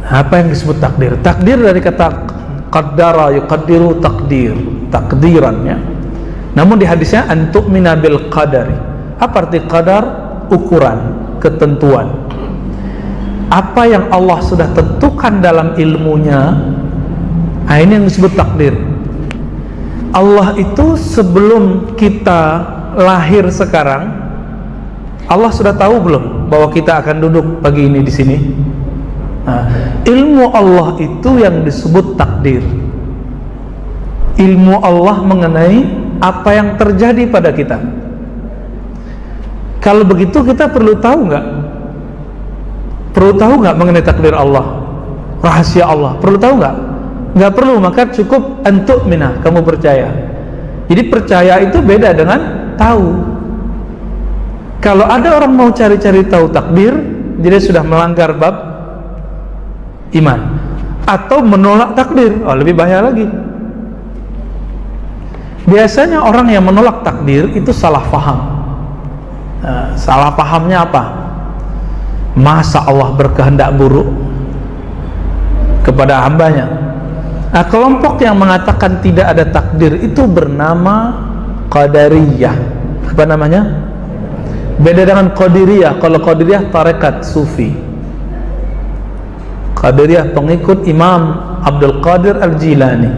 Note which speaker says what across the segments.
Speaker 1: Apa yang disebut takdir? Takdir dari kata qaddara yuqaddiru takdiran ya. Namun di hadisnya antu'mina bil qadari. Apa arti qadar? Ukuran, ketentuan. Apa yang Allah sudah tentukan dalam ilmunya, nah ini yang disebut takdir. Allah itu sebelum kita lahir sekarang, Allah sudah tahu belum bahwa kita akan duduk pagi ini di sini? Nah, ilmu Allah itu yang disebut takdir. Ilmu Allah mengenai apa yang terjadi pada kita. Kalau begitu kita perlu tahu nggak? Perlu tahu nggak mengenai takdir Allah, rahasia Allah? Perlu tahu nggak? Nggak perlu, maka cukup antu'mina, kamu percaya. Jadi percaya itu beda dengan tahu. Kalau ada orang mau cari-cari tahu takdir, jadi sudah melanggar bab iman atau menolak takdir. Oh, lebih bahaya lagi. Biasanya orang yang menolak takdir itu salah paham. Salah pahamnya apa? Masa Allah berkehendak buruk kepada hambanya? Nah, kelompok yang mengatakan tidak ada takdir itu bernama Qadariyah. Apa namanya? Beda dengan Qadiriyah. Kalau Qadiriyah tarekat Sufi. Qadiriyah pengikut Imam Abdul Qadir Al-Jilani.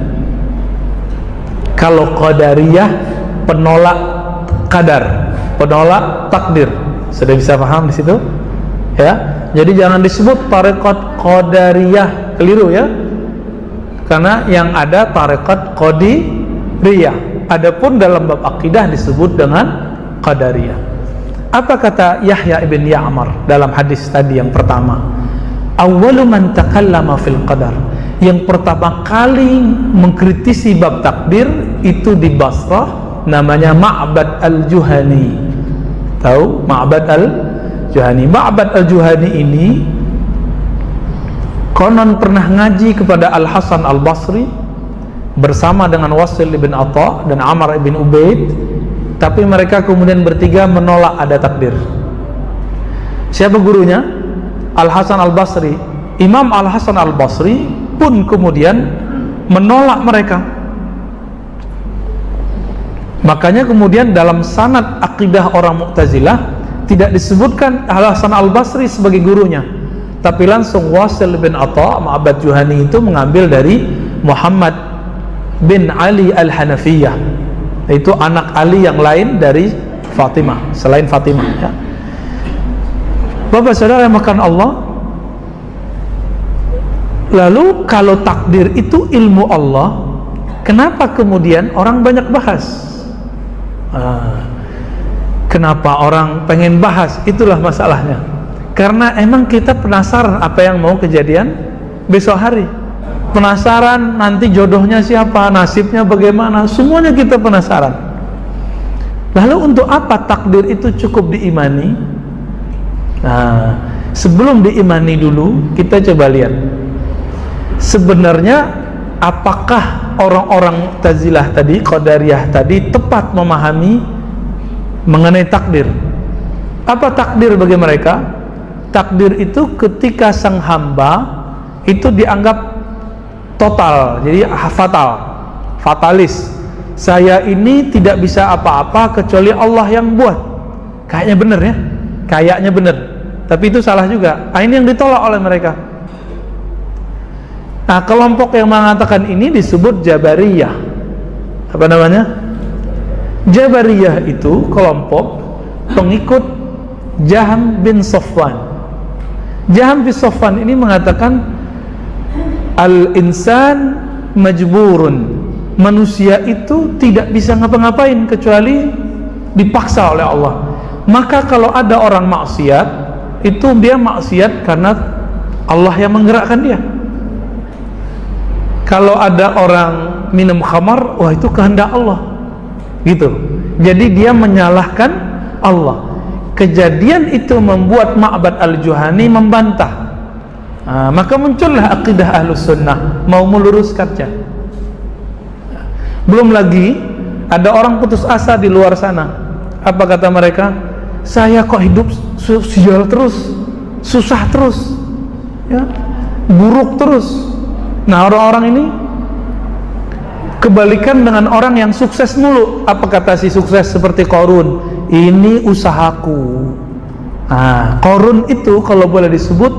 Speaker 1: Kalau Qadariyah penolak qadar, penolak takdir. Sudah bisa paham di situ? Ya. Jadi jangan disebut tarekat Qadariyah, keliru ya. Karena yang ada tarekat Qadiriyah. Adapun dalam bab akidah disebut dengan Qadariyah. Apa kata Yahya ibn Ya'mar dalam hadis tadi yang pertama? Awwalu man takallama fil qadar. Yang pertama kali mengkritisi bab takdir itu di Basrah, namanya Ma'bad al-Juhani. Tahu Ma'bad al-Juhani? Ma'bad al-Juhani ini konon pernah ngaji kepada Al-Hasan al-Basri bersama dengan Wasil ibn Atha dan Amr ibn Ubaid, tapi mereka kemudian bertiga menolak ada takdir. Siapa gurunya? Al-Hasan al-Basri. Imam Al-Hasan al-Basri pun kemudian menolak mereka. Makanya kemudian dalam sanad akidah orang Mu'tazilah tidak disebutkan Al-Hasan al-Basri sebagai gurunya, tapi langsung Wasil bin Atha, Ma'bad Juhani itu mengambil dari Muhammad bin Ali al-Hanafiyah, itu anak Ali yang lain dari Fatimah, selain Fatimah ya. Bapak saudara yang makan Allah. Lalu kalau takdir itu ilmu Allah, kenapa kemudian orang banyak bahas? Kenapa orang pengen bahas? Itulah masalahnya. Karena emang kita penasaran apa yang mau kejadian besok hari. Penasaran nanti jodohnya siapa, nasibnya bagaimana, semuanya kita penasaran. Lalu untuk apa takdir itu cukup diimani? Nah, sebelum diimani dulu, kita coba lihat sebenarnya apakah orang-orang Mu'tazilah tadi, Qadariyah tadi tepat memahami mengenai takdir. Apa takdir bagi mereka? Takdir itu ketika sang hamba itu dianggap total, jadi fatalis. Saya ini tidak bisa apa-apa kecuali Allah yang buat. Kayaknya benar ya, kayaknya benar, tapi itu salah juga. Ini yang ditolak oleh mereka. Nah, kelompok yang mengatakan ini disebut Jabariyah. Apa namanya? Jabariyah itu kelompok pengikut Jahm bin Safwan. Jahm bin Safwan ini mengatakan al-insan majburun. Manusia itu tidak bisa ngapa-ngapain kecuali dipaksa oleh Allah. Maka kalau ada orang maksiat, itu dia maksiat karena Allah yang menggerakkan dia. Kalau ada orang minum khamar, wah itu kehendak Allah, gitu. Jadi dia menyalahkan Allah. Kejadian itu membuat Ma'bad al-Juhani membantah. Maka muncullah akidah Ahlus Sunnah, mau meluruskannya. Belum lagi ada orang putus asa di luar sana. Apa kata mereka? Saya kok hidup sial terus, susah terus, ya. buruk terus. Nah, orang-orang ini kebalikan dengan orang yang sukses mulu. Apa kata si sukses seperti Qarun? Ini usahaku. Nah, Qarun itu kalau boleh disebut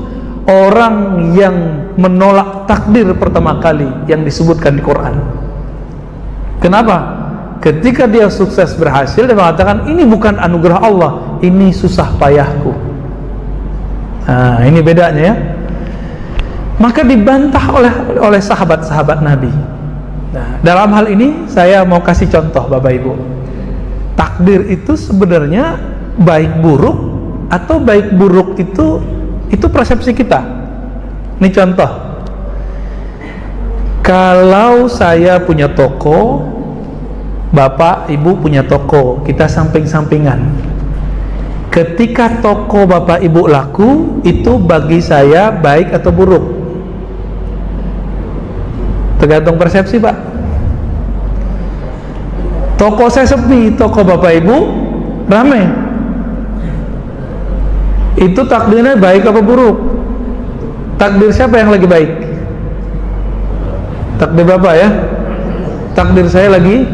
Speaker 1: orang yang menolak takdir pertama kali yang disebutkan di Quran. Kenapa? Ketika dia sukses berhasil, dia mengatakan ini bukan anugerah Allah, ini susah payahku. Nah, ini bedanya ya. Maka dibantah oleh sahabat-sahabat Nabi. Nah, dalam hal ini saya mau kasih contoh Bapak Ibu. Takdir itu sebenarnya baik buruk atau baik buruk itu persepsi kita. Ini contoh. Kalau saya punya toko, Bapak Ibu punya toko, kita samping-sampingan. Ketika toko Bapak Ibu laku, itu bagi saya baik atau buruk? Tergantung persepsi, Pak. Toko saya sepi, toko Bapak Ibu ramai. Itu takdirnya baik apa buruk? Takdir siapa yang lagi baik? Takdir Bapak ya? Takdir saya lagi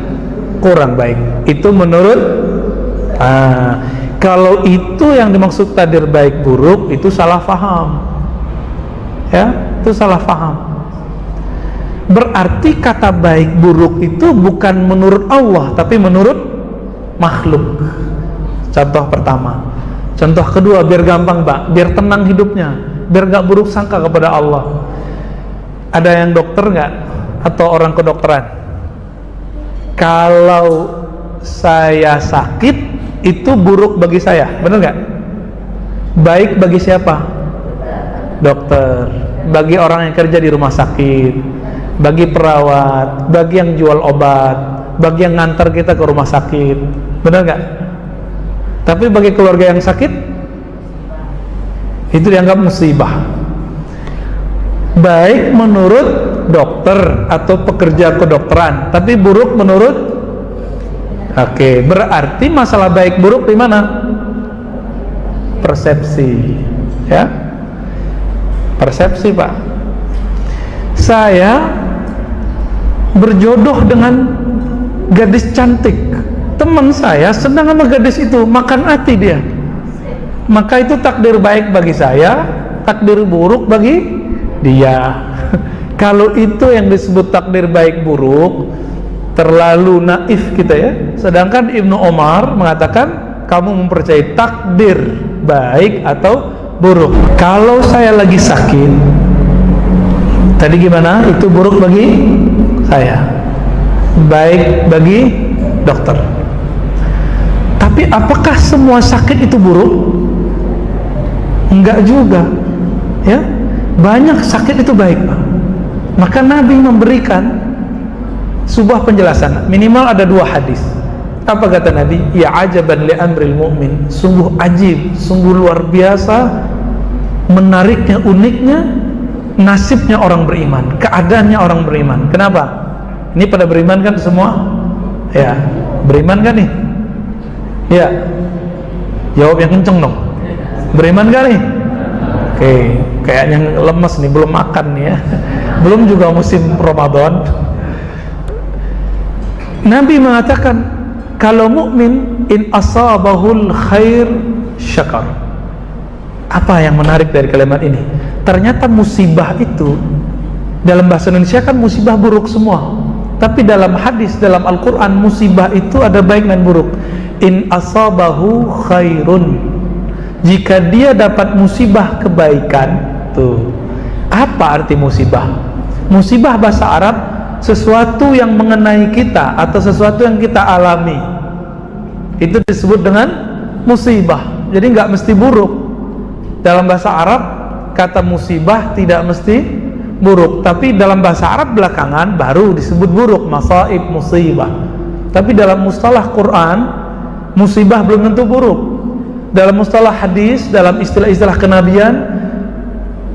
Speaker 1: kurang baik. Itu menurut kalau itu yang dimaksud takdir baik buruk, itu salah faham. Ya, itu salah faham. Berarti kata baik buruk itu bukan menurut Allah, tapi menurut makhluk. Contoh pertama. Contoh kedua, biar gampang Pak, biar tenang hidupnya, biar gak buruk sangka kepada Allah. Ada yang dokter gak? Atau orang kedokteran? Kalau saya sakit, itu buruk bagi saya, benar gak? Baik bagi siapa? Dokter. Bagi orang yang kerja di rumah sakit, bagi perawat, bagi yang jual obat, bagi yang ngantar kita ke rumah sakit, benar gak? Tapi bagi keluarga yang sakit, itu dianggap musibah. Baik menurut dokter atau pekerja kedokteran, tapi buruk menurut. Oke, berarti masalah baik buruk di mana? Persepsi, ya. Persepsi, Pak. Saya berjodoh dengan gadis cantik. Teman saya senang sama gadis itu, makan hati dia. Maka itu takdir baik bagi saya, takdir buruk bagi dia. Kalau itu yang disebut takdir baik buruk, terlalu naif kita ya. Sedangkan Ibnu Umar mengatakan kamu mempercayai takdir baik atau buruk. Kalau saya lagi sakit, tadi gimana? Itu buruk bagi saya, baik bagi dokter. Tapi apakah semua sakit itu buruk? Enggak juga, ya. Banyak sakit itu baik, Pak. Maka Nabi memberikan sebuah penjelasan, minimal ada 2 hadis. Apa kata Nabi? Ya ajaban li amril mu'min. Sungguh ajib, sungguh luar biasa, menariknya, uniknya nasibnya orang beriman, keadaannya orang beriman. Kenapa? Ini pada beriman kan semua? Ya, beriman kan nih? Ya. Jawab yang kenceng dong. Beriman kan nih? Oke, kayaknya lemes nih, belum makan nih ya. Belum juga musim Ramadan. Nabi mengatakan kalau mukmin in asabahul khair syakar. Apa yang menarik dari kalimat ini? Ternyata musibah itu dalam bahasa Indonesia kan musibah buruk semua. Tapi dalam hadis, dalam Al-Quran, musibah itu ada baik dan buruk. In asabahu khairun, jika dia dapat musibah kebaikan. Tuh, apa arti musibah? Musibah bahasa Arab sesuatu yang mengenai kita atau sesuatu yang kita alami, itu disebut dengan musibah. Jadi nggak mesti buruk. Dalam bahasa Arab kata musibah tidak mesti buruk, tapi dalam bahasa Arab belakangan baru disebut buruk, masaib, musibah. Tapi dalam mustalah Quran, musibah belum tentu buruk. Dalam mustalah hadis, dalam istilah-istilah kenabian,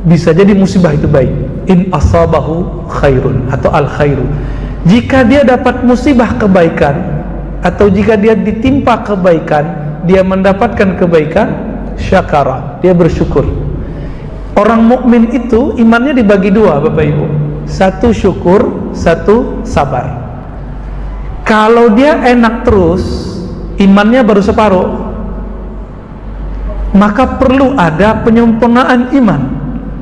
Speaker 1: bisa jadi musibah itu baik. In asabahu khairun atau al khairu, jika dia dapat musibah kebaikan atau jika dia ditimpa kebaikan, dia mendapatkan kebaikan, syakara, dia bersyukur. Orang mukmin itu imannya dibagi dua, Bapak Ibu. Satu syukur, satu sabar. Kalau dia enak terus, imannya baru separuh, maka perlu ada penyempurnaan iman.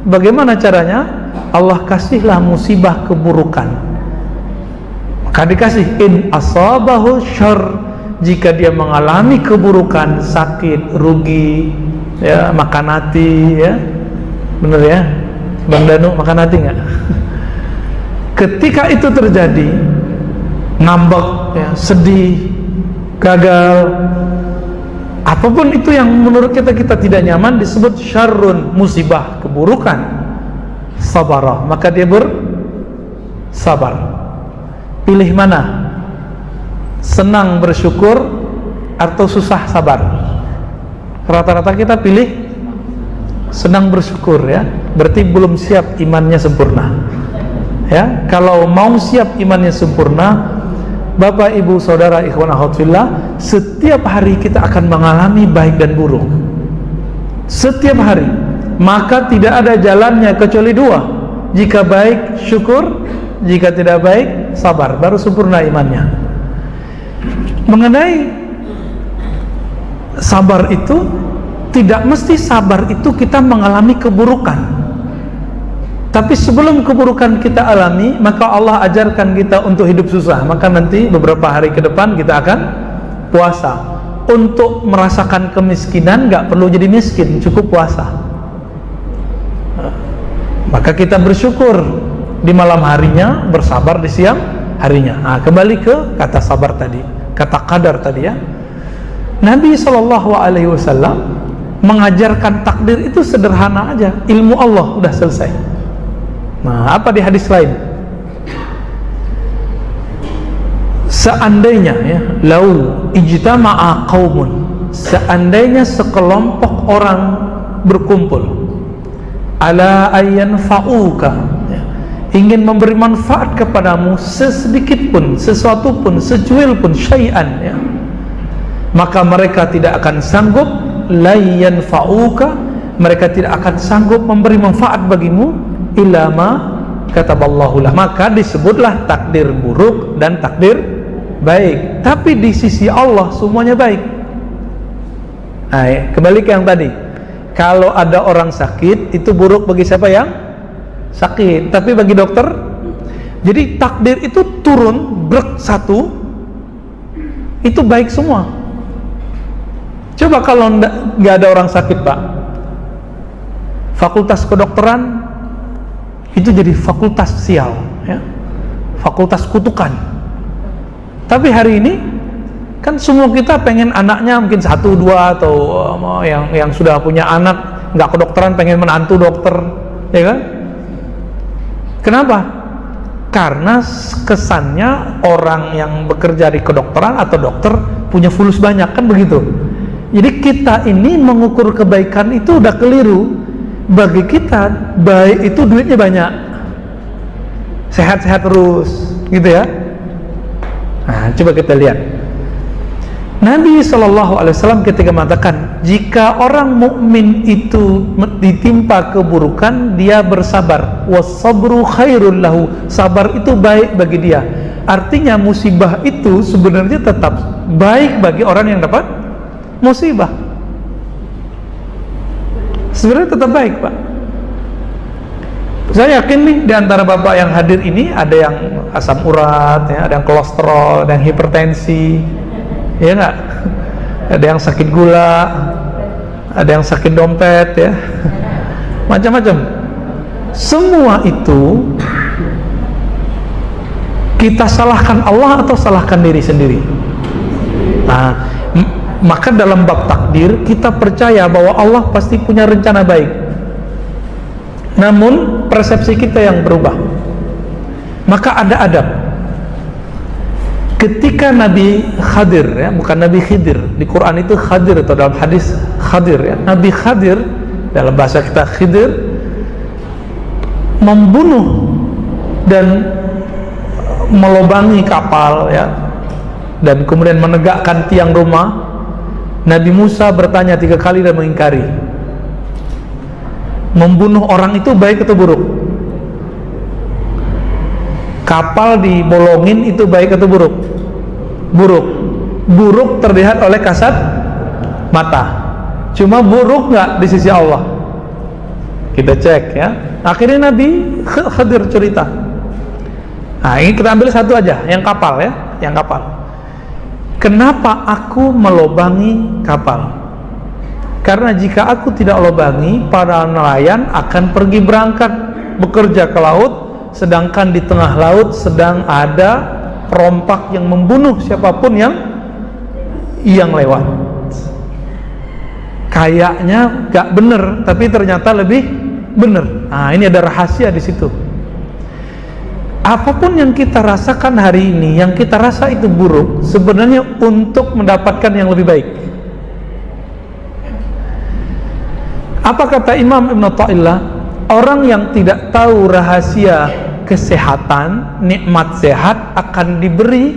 Speaker 1: Bagaimana caranya? Allah kasihlah musibah keburukan, maka dikasih in asabahu syarr, jika dia mengalami keburukan, sakit, rugi, ya, makan hati, ya, bener ya, Bang Danu, makan hati nggak? Ketika itu terjadi, ngambek, ya, sedih, gagal, apapun itu yang menurut kita tidak nyaman, disebut syarrun, musibah, keburukan. Sabarah, maka dia bersabar. Pilih mana? Senang bersyukur atau susah sabar? Rata-rata kita pilih senang bersyukur, ya. Berarti belum siap imannya sempurna. Ya, kalau mau siap imannya sempurna, Bapak, Ibu, Saudara, ikhwan akhwat fillah, setiap hari kita akan mengalami baik dan buruk. Setiap hari. Maka tidak ada jalannya kecuali dua. Jika baik, syukur. Jika tidak baik, sabar. Baru sempurna imannya. Mengenai sabar itu, tidak mesti sabar itu kita mengalami keburukan. Tapi sebelum keburukan kita alami, maka Allah ajarkan kita untuk hidup susah. Maka nanti beberapa hari ke depan kita akan puasa. Untuk merasakan kemiskinan nggak perlu jadi miskin, cukup puasa. Maka kita bersyukur di malam harinya, bersabar di siang harinya. Nah, kembali ke kata sabar tadi, kata qadar tadi, ya. Nabi SAW mengajarkan takdir itu sederhana aja, ilmu Allah udah selesai. Nah, apa di hadis lain? Seandainya, ya, lau ijtama'a qaumun, seandainya sekelompok orang berkumpul, ala ayyan fa'uka, ya, ingin memberi manfaat kepadamu sesedikit pun, sesuatu pun, secuil pun, syai'an, ya, maka mereka tidak akan sanggup, layyan fa'uka, mereka tidak akan sanggup memberi manfaat bagimu, illa ma kataballahu lah, maka disebutlah takdir buruk dan takdir baik. Tapi di sisi Allah semuanya baik. Nah, ya, kembali ke yang tadi, kalau ada orang sakit, itu buruk bagi siapa yang sakit, tapi bagi dokter, jadi takdir itu turun brek satu, itu baik semua. Coba kalau nggak ada orang sakit, Pak, fakultas kedokteran itu jadi fakultas sial, ya, fakultas kutukan. Tapi hari ini kan semua kita pengen anaknya mungkin 1, 2, atau yang sudah punya anak nggak kedokteran pengen menantu dokter, ya kan? Kenapa? Karena kesannya orang yang bekerja di kedokteran atau dokter punya fulus banyak, kan begitu. Jadi kita ini mengukur kebaikan itu udah keliru. Bagi kita baik itu duitnya banyak, sehat-sehat terus, gitu ya. Nah, coba kita lihat Nabi SAW ketika mengatakan, jika orang mukmin itu ditimpa keburukan, dia bersabar. Wasabru khairul lahu, sabar itu baik bagi dia. Artinya musibah itu sebenarnya tetap baik bagi orang yang dapat musibah. Sebenarnya tetap baik, Pak. Saya yakin nih di antara Bapak yang hadir ini ada yang asam urat, ya, ada yang kolesterol, ada yang hipertensi, ya enggak? Ada yang sakit gula, ada yang sakit dompet, ya, macam-macam. Semua itu kita salahkan Allah atau salahkan diri sendiri? Nah, maka dalam bab takdir kita percaya bahwa Allah pasti punya rencana baik. Namun persepsi kita yang berubah. Maka ada adab. Ketika Nabi Khadir, ya, bukan Nabi Khidir, di Quran itu Khadir, atau dalam hadis Khadir, ya, Nabi Khadir, dalam bahasa kita Khidir, membunuh dan melobangi kapal, ya, dan kemudian menegakkan tiang rumah. Nabi Musa bertanya 3 kali dan mengingkari. Membunuh orang itu baik atau buruk? Kapal dibolongin itu baik atau buruk? Buruk. Buruk terlihat oleh kasat mata. Cuma buruk nggak di sisi Allah? Kita cek ya. Akhirnya Nabi Khidir cerita. Nah, ini kita ambil satu aja, yang kapal ya, yang kapal. Kenapa aku melobangi kapal? Karena jika aku tidak lobangi, para nelayan akan pergi berangkat bekerja ke laut, sedangkan di tengah laut sedang ada perompak yang membunuh siapapun yang lewat. Kayaknya gak bener, tapi ternyata lebih bener. Nah, ini ada rahasia di situ. Apapun yang kita rasakan hari ini, yang kita rasa itu buruk, sebenarnya untuk mendapatkan yang lebih baik. Apa kata Imam Ibn Athaillah? Orang yang tidak tahu rahasia kesehatan, nikmat sehat, akan diberi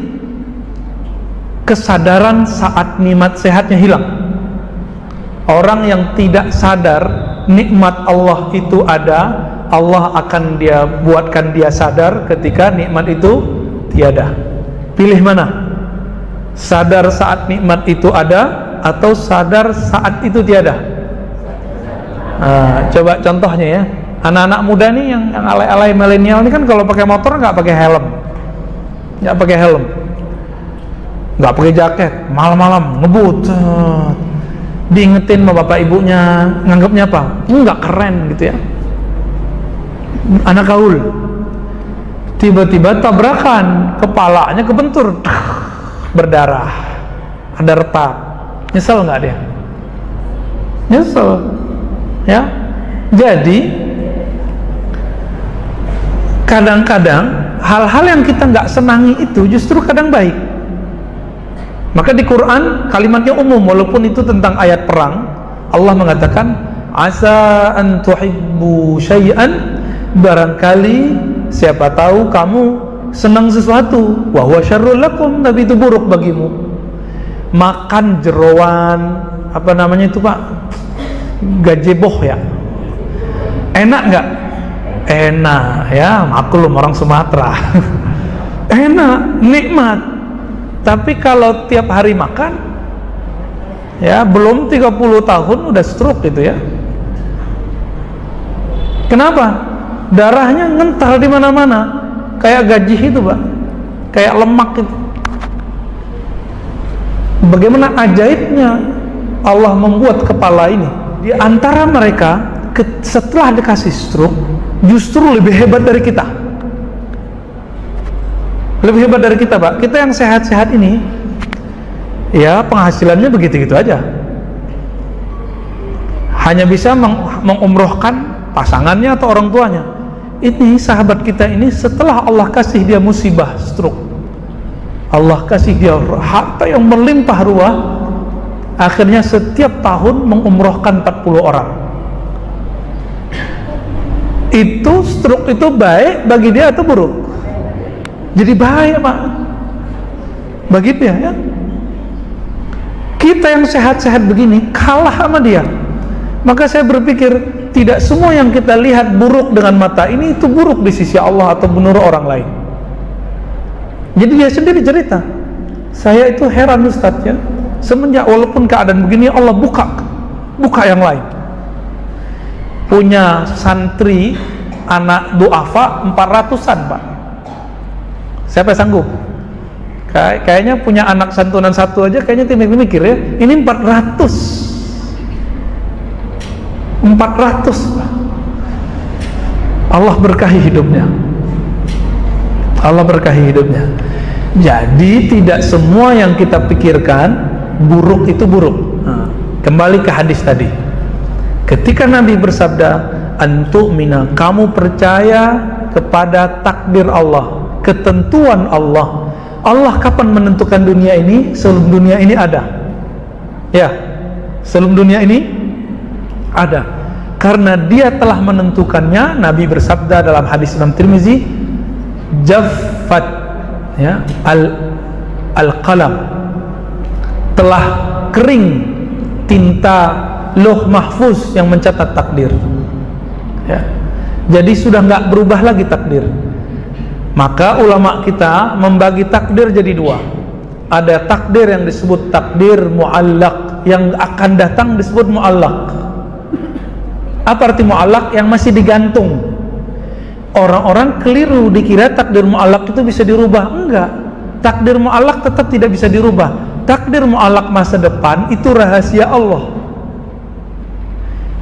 Speaker 1: kesadaran saat nikmat sehatnya hilang. Orang yang tidak sadar nikmat Allah itu ada, Allah akan dia buatkan dia sadar ketika nikmat itu tiada. Pilih mana? Sadar saat nikmat itu ada atau sadar saat itu tiada? Coba contohnya ya. Anak-anak muda nih yang alay-alay milenial ini kan kalau pakai motor nggak pakai helm, nggak pakai helm, nggak pakai jaket, malam-malam ngebut, diingetin sama bapak ibunya, nganggapnya apa? Nggak keren gitu ya. Anak gaul, tiba-tiba tabrakan, kepalanya kebentur, berdarah, ada retak. Nyesel nggak dia? Nyesel, ya. Jadi kadang-kadang hal-hal yang kita nggak senangi itu justru kadang baik. Maka di Quran kalimatnya umum, walaupun itu tentang ayat perang. Allah mengatakan, asa an tuhibbu syai'an, barangkali siapa tahu kamu senang sesuatu, wa huwa syarrul lakum, tapi itu buruk bagimu. Makan jeroan, apa namanya itu Pak? Gajeboh ya. Enak nggak? Enak ya, maklum orang Sumatera. Enak, nikmat. Tapi kalau tiap hari makan, ya belum 30 tahun udah stroke gitu ya. Kenapa? Darahnya ngental di mana-mana, kayak gajih itu Pak, kayak lemak itu. Bagaimana ajaibnya Allah membuat kepala ini. Di antara mereka setelah dikasih stroke justru lebih hebat dari kita. Lebih hebat dari kita Pak. Kita yang sehat-sehat ini ya penghasilannya begitu-gitu aja, hanya bisa mengumrohkan pasangannya atau orang tuanya. Ini sahabat kita ini setelah Allah kasih dia musibah stroke, Allah kasih dia harta yang melimpah ruah, akhirnya setiap tahun mengumrohkan 40 orang. Itu stroke itu baik bagi dia atau buruk? Jadi baik Pak bagi dia ya. Kita yang sehat-sehat begini kalah sama dia. Maka saya berpikir tidak semua yang kita lihat buruk dengan mata ini itu buruk di sisi Allah atau menurut orang lain. Jadi dia sendiri cerita, saya itu heran Ustaz ya, semenjak walaupun keadaan begini Allah buka yang lain. Punya santri anak duafa 400-an Pak. Siapa yang sanggup? Kayaknya punya anak santunan satu aja kayaknya mikir ya. Ini 400 Allah berkahi hidupnya. Allah berkahi hidupnya. Jadi tidak semua yang kita pikirkan buruk itu buruk. Kembali ke hadis tadi. Ketika Nabi bersabda, antu'mina, kamu percaya kepada takdir Allah, ketentuan Allah. Allah kapan menentukan dunia ini? Sebelum dunia ini ada. Ya, sebelum dunia ini ada. Karena dia telah menentukannya. Nabi bersabda dalam hadis Imam Tirmizi, jaffat ya al-qalam, telah kering tinta Lauh Mahfuz yang mencatat takdir. ya. Jadi sudah nggak berubah lagi takdir. Maka ulama kita membagi takdir jadi dua. Ada takdir yang disebut takdir mu'allaq, yang akan datang disebut mu'allaq. Apa arti mu'allaq? Yang masih digantung. Orang-orang keliru dikira takdir mu'allaq itu bisa dirubah. Enggak, takdir mu'allaq tetap tidak bisa dirubah. Takdir mu'allaq masa depan itu rahasia Allah.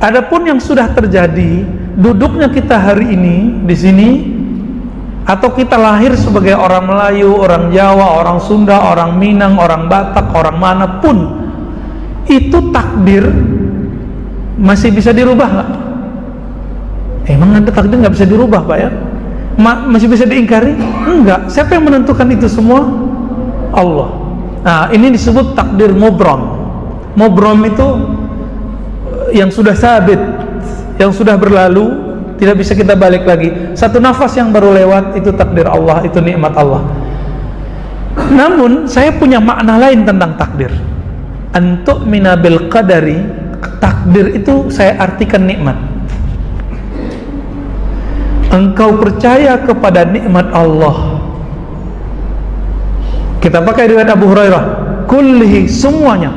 Speaker 1: Adapun yang sudah terjadi, duduknya kita hari ini di sini, atau kita lahir sebagai orang Melayu, orang Jawa, orang Sunda, orang Minang, orang Batak, orang manapun, itu takdir masih bisa dirubah nggak? Emang ada takdir nggak bisa dirubah, Pak ya? Masih bisa diingkari? Enggak. Siapa yang menentukan itu semua? Allah. Nah, ini disebut takdir mubram. Mubram itu yang sudah sabit, yang sudah berlalu, tidak bisa kita balik lagi. Satu nafas yang baru lewat, itu takdir Allah, itu nikmat Allah. Namun saya punya makna lain tentang takdir. Antu'mina bil qadari, takdir itu saya artikan nikmat. Engkau percaya kepada nikmat Allah. Kita pakai riwayat Abu Hurairah, kullihi, semuanya,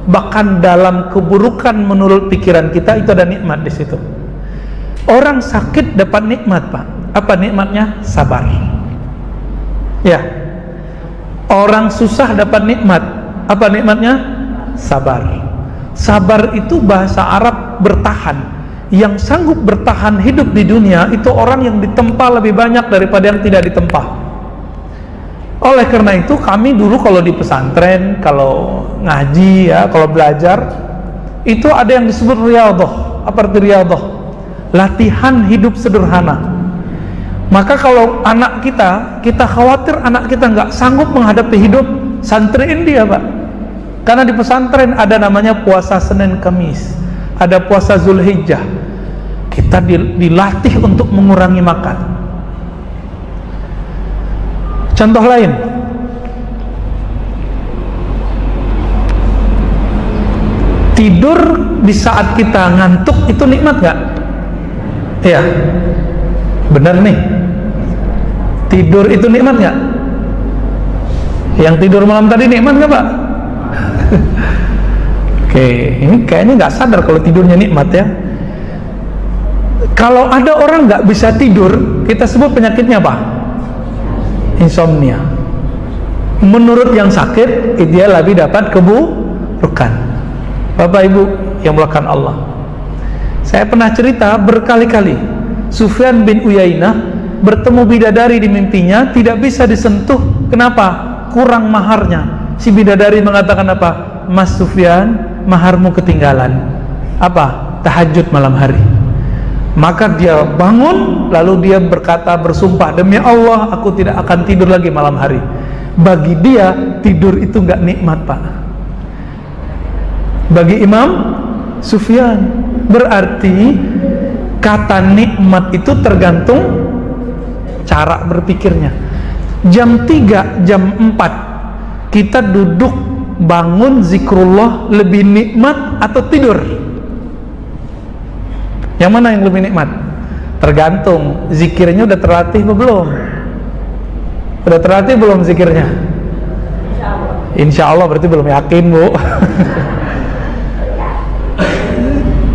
Speaker 1: bahkan dalam keburukan menurut pikiran kita itu ada nikmat di situ. Orang sakit dapat nikmat, Pak. Apa nikmatnya? Sabar. Ya. Orang susah dapat nikmat. Apa nikmatnya? Sabar. Sabar itu bahasa Arab bertahan. Yang sanggup bertahan hidup di dunia itu orang yang ditempa lebih banyak daripada yang tidak ditempa. Oleh karena itu kami dulu kalau di pesantren, kalau ngaji ya, kalau belajar, itu ada yang disebut riyadhah. Apa arti riyadhah? Latihan hidup sederhana. Maka kalau anak kita khawatir anak kita nggak sanggup menghadapi hidup, santriin dia, Pak. Karena di pesantren ada namanya puasa Senin Kamis, ada puasa Zulhijjah. Kita dilatih untuk mengurangi makan. Contoh lain, tidur di saat kita ngantuk itu nikmat nggak? Iya, benar nih. Tidur itu nikmat nggak? Yang tidur malam tadi nikmat nggak, Pak? Oke, ini kayaknya nggak sadar kalau tidurnya nikmat ya. Kalau ada orang nggak bisa tidur, kita sebut penyakitnya apa? Insomnia. Menurut yang sakit, dia lebih dapat keburukan. Bapak Ibu yang mulakan Allah, saya pernah cerita berkali-kali, Sufyan bin Uyainah bertemu bidadari di mimpinya, tidak bisa disentuh. Kenapa? Kurang maharnya. Si bidadari mengatakan apa? Mas Sufyan, maharmu ketinggalan. Apa? Tahajud malam hari. Maka dia bangun, lalu dia berkata, bersumpah, demi Allah aku tidak akan tidur lagi malam hari. Bagi dia tidur itu nggak nikmat, Pak. Bagi Imam Sufyan, berarti kata nikmat itu tergantung cara berpikirnya. Jam 3, jam 4 kita duduk bangun zikrullah lebih nikmat atau tidur? Yang mana yang lebih nikmat? Tergantung zikirnya udah terlatih atau belum. Udah terlatih belum zikirnya? Insya Allah berarti belum yakin, Bu.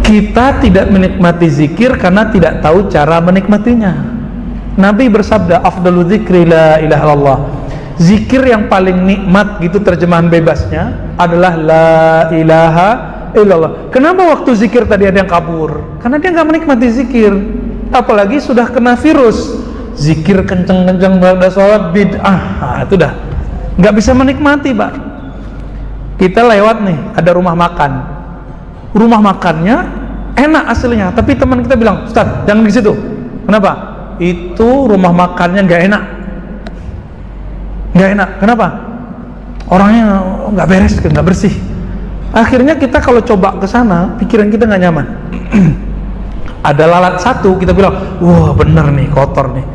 Speaker 1: Kita tidak menikmati zikir karena tidak tahu cara menikmatinya. Nabi bersabda, afdalu dzikri la ilaha illallah. Zikir yang paling nikmat, gitu terjemahan bebasnya, adalah la ilaha illallah. Kenapa waktu zikir tadi ada yang kabur? Karena dia nggak menikmati zikir. Apalagi sudah kena virus zikir kenceng-kenceng pada sholat bid'ah, itu dah nggak bisa menikmati, Pak. Kita lewat nih, ada rumah makan. Rumah makannya enak aslinya, tapi teman kita bilang, Ustaz, jangan di situ. Kenapa? Itu rumah makannya nggak enak. Nggak enak. Kenapa? Orangnya nggak beres, nggak bersih. Akhirnya kita kalau coba ke sana, pikiran kita nggak nyaman. Ada lalat satu, kita bilang, wah bener nih, kotor nih.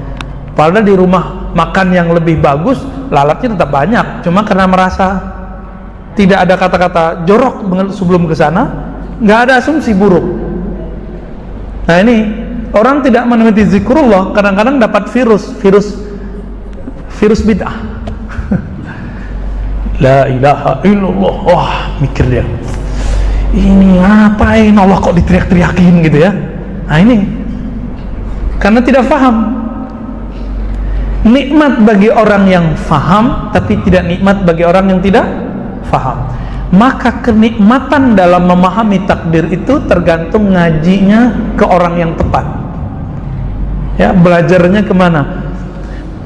Speaker 1: Padahal di rumah makan yang lebih bagus, lalatnya tetap banyak. Cuma karena merasa tidak ada kata-kata jorok sebelum ke sana, nggak ada asumsi buruk. Nah ini orang tidak menikmati zikrullah, kadang-kadang dapat virus bid'ah. La ilaha illallah, wah mikir dia, ini ngapain Allah kok diteriak-teriakin gitu ya. Nah ini karena tidak faham. Nikmat bagi orang yang faham, tapi tidak nikmat bagi orang yang tidak faham. Maka kenikmatan dalam memahami takdir itu tergantung ngajinya ke orang yang tepat. Ya, belajarnya kemana?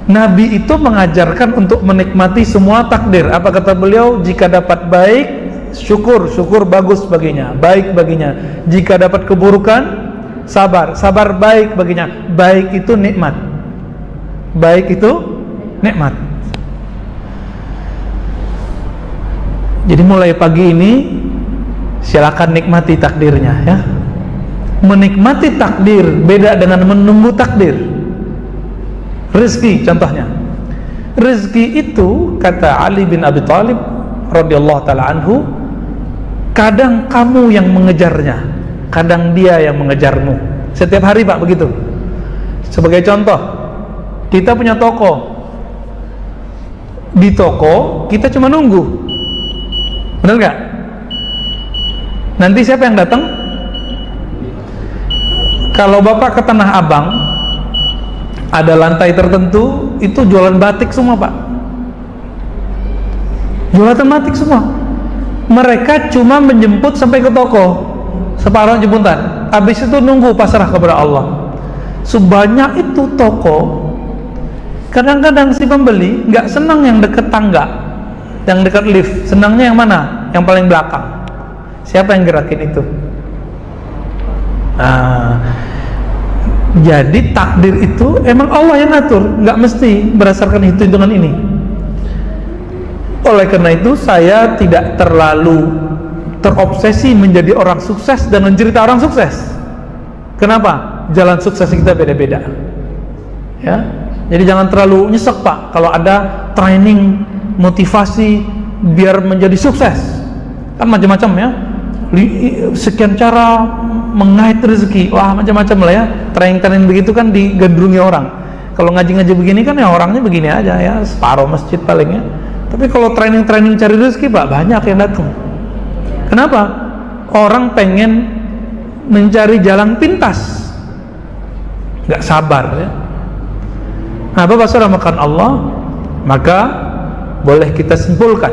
Speaker 1: Nabi itu mengajarkan untuk menikmati semua takdir. Apa kata beliau? Jika dapat baik, syukur bagus baginya, baik baginya. Jika dapat keburukan, sabar baik baginya. Baik itu nikmat. Baik itu nikmat. Jadi mulai pagi ini silakan nikmati takdirnya ya. Menikmati takdir beda dengan menunggu takdir. Rezeki contohnya. Rezeki itu kata Ali bin Abi Thalib radhiyallahu taala anhu, kadang kamu yang mengejarnya, kadang dia yang mengejarmu. Setiap hari Pak begitu. Sebagai contoh, kita punya toko. Di toko kita cuma nunggu. Benar nggak? Nanti siapa yang datang? Kalau Bapak ke Tanah Abang, ada lantai tertentu itu jualan batik semua Pak. Jualan batik semua. Mereka cuma menjemput sampai ke toko, separuh jemputan. Habis itu nunggu pasrah kepada Allah. Sebanyak itu toko. Kadang-kadang si pembeli nggak senang yang dekat tangga, yang dekat lift. Senangnya yang mana? Yang paling belakang. Siapa yang gerakin itu? Jadi takdir itu emang Allah yang ngatur, nggak mesti berdasarkan hitung-hitungan ini. Oleh karena itu saya tidak terlalu terobsesi menjadi orang sukses dan mencerita orang sukses. Kenapa? Jalan sukses kita beda-beda. Ya, jadi jangan terlalu nyesek Pak kalau ada training motivasi biar menjadi sukses. Kan macam-macam ya. Sekian cara mengait rezeki, wah macam-macam lah ya. Training begitu kan digandrungi orang. Kalau ngaji-ngaji begini kan ya orangnya begini aja ya, separuh masjid paling ya. Tapi kalau training cari rezeki Pak, banyak yang datang. Kenapa? Orang pengen mencari jalan pintas, nggak sabar ya. Nah Bapak Saudara makan Allah, maka boleh kita simpulkan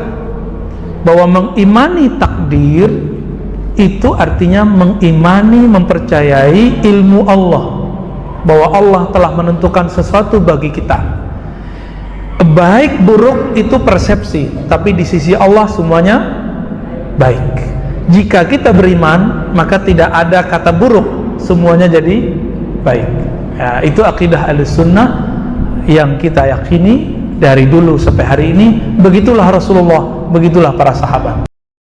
Speaker 1: bahwa mengimani takdir itu artinya mengimani, mempercayai ilmu Allah, bahwa Allah telah menentukan sesuatu bagi kita. Baik buruk itu persepsi, tapi di sisi Allah semuanya baik. Jika kita beriman, maka tidak ada kata buruk, semuanya jadi baik ya. Itu akidah Ahlussunnah yang kita yakini dari dulu sampai hari ini. Begitulah Rasulullah, begitulah para sahabat.